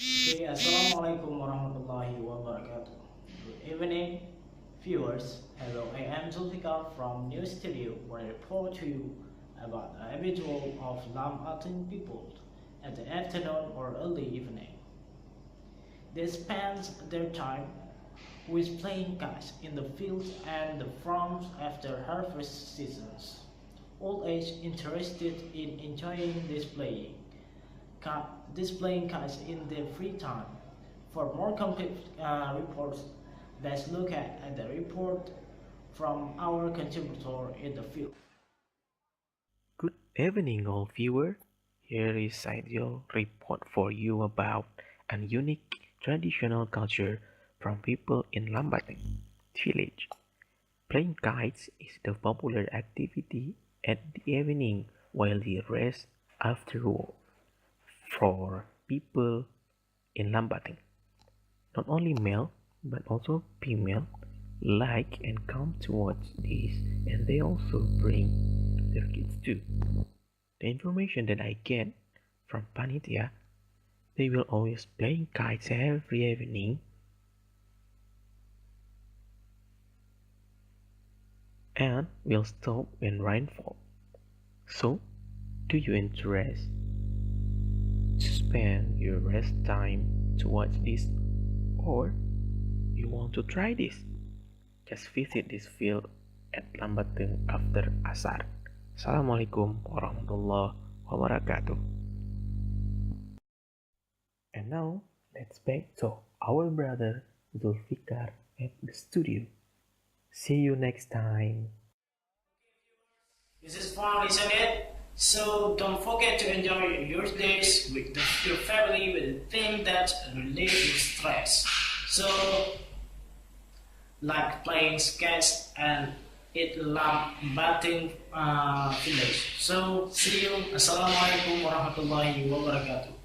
Okay, Assalamualaikum warahmatullahi wabarakatuh. Good evening, viewers. Hello, I am Zulfikar from New Studio where I report to you about the habitual of Lam people at the afternoon or early evening. They spend their time with playing kites in the fields and the farms after harvest seasons. All age interested in enjoying displaying kites in their free time. For more complete reports, let's look at the report from our contributor in the field. Good evening, all viewers. Here is ideal report for you about a unique traditional culture from people in Lambateng village. Playing kites is the popular activity at the evening while they rest after work for people in Lambateng. Not only male but also female like and come to watch this, and they also bring their kids too. The information that I get from Panitia, they will always playing kites every evening and will stop when rain falls. So, do you interest to spend your rest time to watch this, or you want to try this? Just visit this field at Lambateng after Asar. Assalamualaikum warahmatullahi wabarakatuh. And now, let's back to our brother Zulfikar at the studio. See you next time. This is fun, isn't it? So don't forget to enjoy your days with your family with the thing that relieves stress. So like playing sketch and eat lamb batting village. So see you. Assalamualaikum warahmatullahi wabarakatuh.